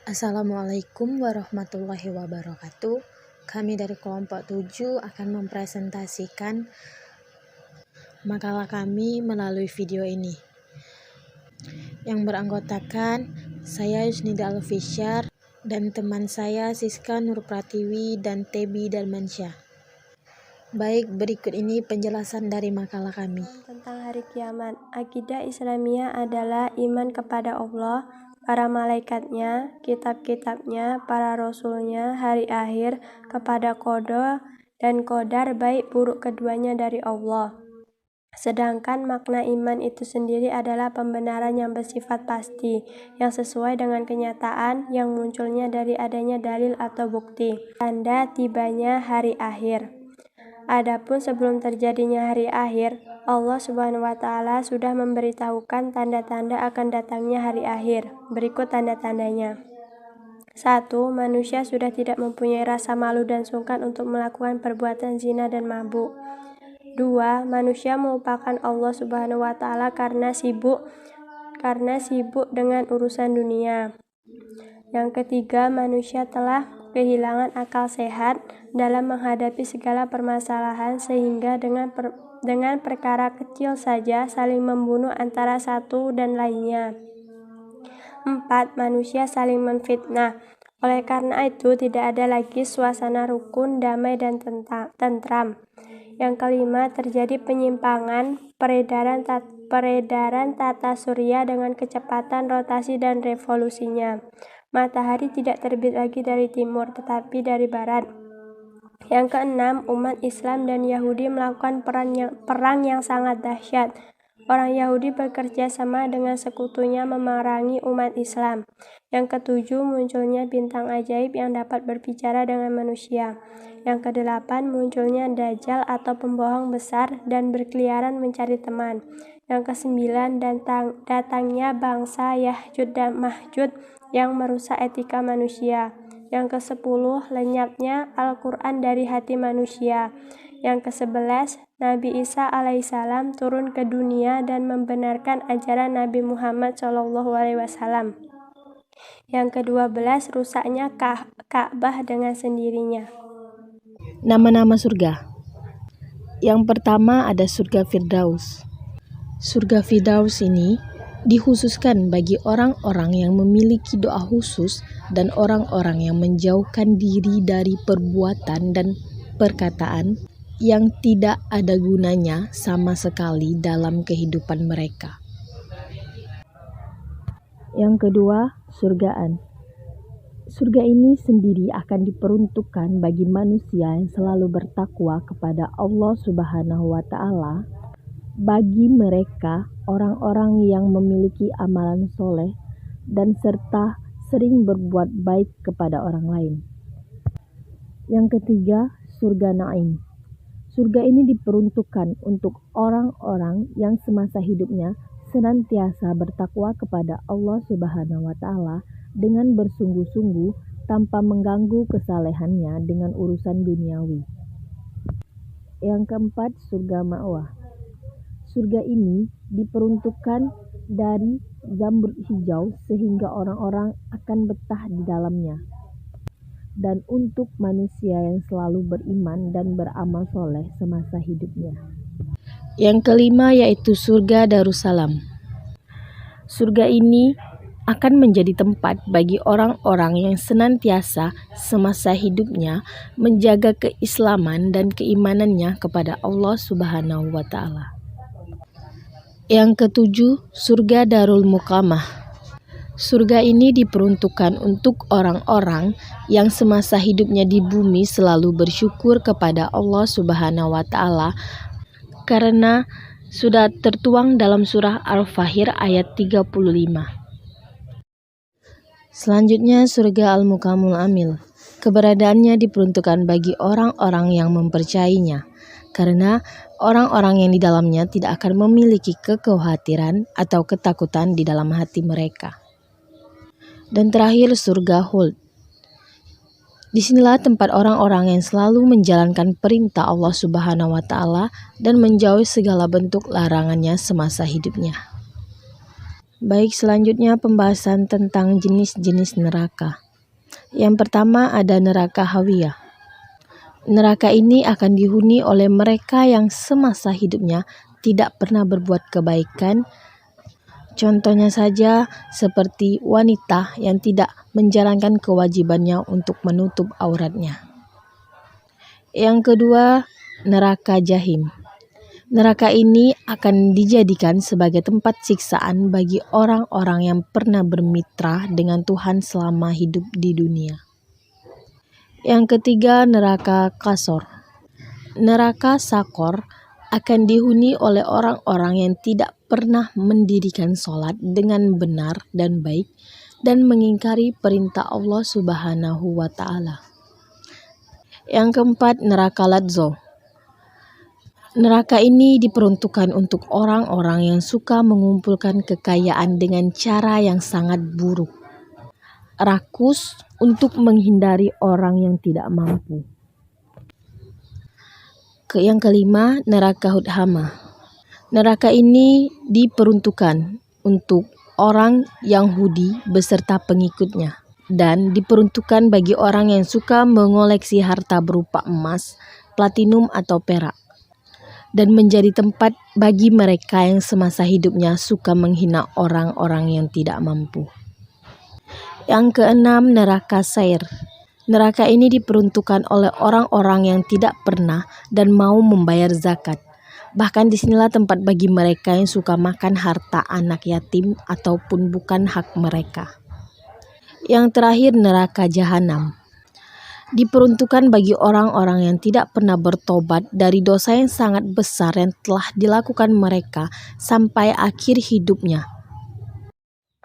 Assalamualaikum warahmatullahi wabarakatuh. Kami dari kelompok 7 akan mempresentasikan makalah kami melalui video ini. Yang beranggotakan saya Yusnida Alfisyar dan teman saya Siska Nur Pratiwi dan Tebi Darmansyah. Baik, berikut ini penjelasan dari makalah kami. Tentang hari kiamat, akidah Islamiyah adalah iman kepada Allah, para malaikatnya, kitab-kitabnya, para rasulnya, hari akhir, kepada qada dan qadar baik buruk keduanya dari Allah. Sedangkan makna iman itu sendiri adalah pembenaran yang bersifat pasti, yang sesuai dengan kenyataan, yang munculnya dari adanya dalil atau bukti, tanda tibanya hari akhir. Adapun sebelum terjadinya hari akhir, Allah Subhanahu wa Ta'ala sudah memberitahukan tanda-tanda akan datangnya hari akhir. Berikut tanda-tandanya. 1. Manusia sudah tidak mempunyai rasa malu dan sungkan untuk melakukan perbuatan zina dan mabuk. 2. Manusia melupakan Allah Subhanahu wa Ta'ala karena sibuk dengan urusan dunia. Yang ketiga, manusia telah kehilangan akal sehat dalam menghadapi segala permasalahan sehingga dengan perkara kecil saja saling membunuh antara satu dan lainnya. 4. Manusia saling menfitnah. Oleh karena itu tidak ada lagi suasana rukun, damai dan tentram. Yang kelima, terjadi penyimpangan peredaran tata surya dengan kecepatan rotasi dan revolusinya. Matahari tidak terbit lagi dari timur, tetapi dari barat. Yang keenam, umat Islam dan Yahudi melakukan perang yang sangat dahsyat. Orang Yahudi bekerja sama dengan sekutunya memerangi umat Islam. Yang ketujuh, munculnya bintang ajaib yang dapat berbicara dengan manusia. Yang kedelapan, munculnya Dajjal atau pembohong besar dan berkeliaran mencari teman. Yang kesembilan, datangnya bangsa Ya'juj dan Ma'juj yang merusak etika manusia. Yang ke-10, lenyapnya Al-Quran dari hati manusia. Yang ke-11, Nabi Isa alaihissalam turun ke dunia dan membenarkan ajaran Nabi Muhammad SAW. Yang ke-12, rusaknya Ka'bah dengan sendirinya. Nama-nama surga. Yang pertama ada surga Firdaus. Surga Firdaus ini dikhususkan bagi orang-orang yang memiliki doa khusus dan orang-orang yang menjauhkan diri dari perbuatan dan perkataan yang tidak ada gunanya sama sekali dalam kehidupan mereka. Yang kedua, surgaan. Surga ini sendiri akan diperuntukkan bagi manusia yang selalu bertakwa kepada Allah Subhanahu wa Ta'ala. Bagi mereka, orang-orang yang memiliki amalan soleh dan serta sering berbuat baik kepada orang lain. Yang ketiga, surga Naim. Surga ini diperuntukkan untuk orang-orang yang semasa hidupnya senantiasa bertakwa kepada Allah Subhanahu wa Ta'ala dengan bersungguh-sungguh tanpa mengganggu kesalehannya dengan urusan duniawi. Yang keempat, surga Ma'wah. Surga ini diperuntukkan dari zamrud hijau sehingga orang-orang akan betah di dalamnya. Dan untuk manusia yang selalu beriman dan beramal soleh semasa hidupnya. Yang kelima yaitu surga Darussalam. Surga ini akan menjadi tempat bagi orang-orang yang senantiasa semasa hidupnya menjaga keislaman dan keimanannya kepada Allah Subhanahu wa Ta'ala. Yang ketujuh, surga Darul Muqamah. Surga ini diperuntukkan untuk orang-orang yang semasa hidupnya di bumi selalu bersyukur kepada Allah Subhanahu wa Ta'ala karena sudah tertuang dalam surah Al-Fahir ayat 35. Selanjutnya surga Al-Muqamul Amil. Keberadaannya diperuntukkan bagi orang-orang yang mempercayainya karena orang-orang yang di dalamnya tidak akan memiliki kekhawatiran atau ketakutan di dalam hati mereka. Dan terakhir surga Khuld. Disinilah tempat orang-orang yang selalu menjalankan perintah Allah Subhanahu wa Ta'ala dan menjauhi segala bentuk larangannya semasa hidupnya. Baik, selanjutnya pembahasan tentang jenis-jenis neraka. Yang pertama ada neraka hawiyah. Neraka ini akan dihuni oleh mereka yang semasa hidupnya tidak pernah berbuat kebaikan. Contohnya saja seperti wanita yang tidak menjalankan kewajibannya untuk menutup auratnya. Yang kedua, neraka jahim. Neraka ini akan dijadikan sebagai tempat siksaan bagi orang-orang yang pernah bermitra dengan Tuhan selama hidup di dunia. Yang ketiga, neraka kasor. Neraka sakor akan dihuni oleh orang-orang yang tidak pernah mendirikan sholat dengan benar dan baik dan mengingkari perintah Allah Subhanahu wa Ta'ala. Yang keempat, neraka ladzo. Neraka ini diperuntukkan untuk orang-orang yang suka mengumpulkan kekayaan dengan cara yang sangat buruk, rakus untuk menghindari orang yang tidak mampu. Yang kelima, neraka hudhama. Neraka ini diperuntukkan untuk orang Yahudi beserta pengikutnya dan diperuntukkan bagi orang yang suka mengoleksi harta berupa emas, platinum atau perak, dan menjadi tempat bagi mereka yang semasa hidupnya suka menghina orang-orang yang tidak mampu. Yang keenam, neraka sair. Neraka ini diperuntukkan oleh orang-orang yang tidak pernah dan mau membayar zakat. Bahkan disinilah tempat bagi mereka yang suka makan harta anak yatim ataupun bukan hak mereka. Yang terakhir, neraka jahanam. Diperuntukkan bagi orang-orang yang tidak pernah bertobat dari dosa yang sangat besar yang telah dilakukan mereka sampai akhir hidupnya.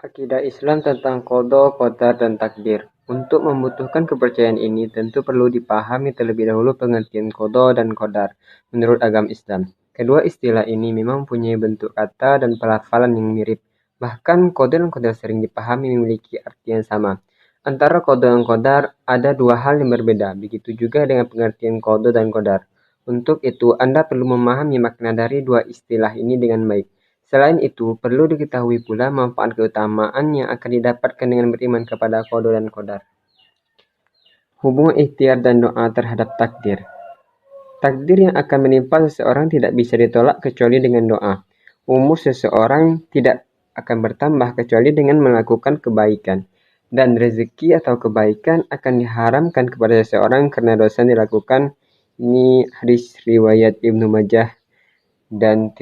Akidah Islam tentang qada, qadar, dan takdir. Untuk membutuhkan kepercayaan ini tentu perlu dipahami terlebih dahulu pengertian qada dan qadar menurut agama Islam. Kedua istilah ini memang mempunyai bentuk kata dan pelafalan yang mirip. Bahkan qada dan qadar sering dipahami memiliki arti yang sama. Antara qada dan qadar ada dua hal yang berbeda, begitu juga dengan pengertian qada dan qadar. Untuk itu, Anda perlu memahami makna dari dua istilah ini dengan baik. Selain itu, perlu diketahui pula manfaat keutamaan yang akan didapatkan dengan beriman kepada qada dan qadar. Hubungan ikhtiar dan doa terhadap takdir. Takdir yang akan menimpa seseorang tidak bisa ditolak kecuali dengan doa. Umur seseorang tidak akan bertambah kecuali dengan melakukan kebaikan. Dan rezeki atau kebaikan akan diharamkan kepada seseorang karena dosa yang dilakukan. Ini hadis riwayat Ibnu Majah dan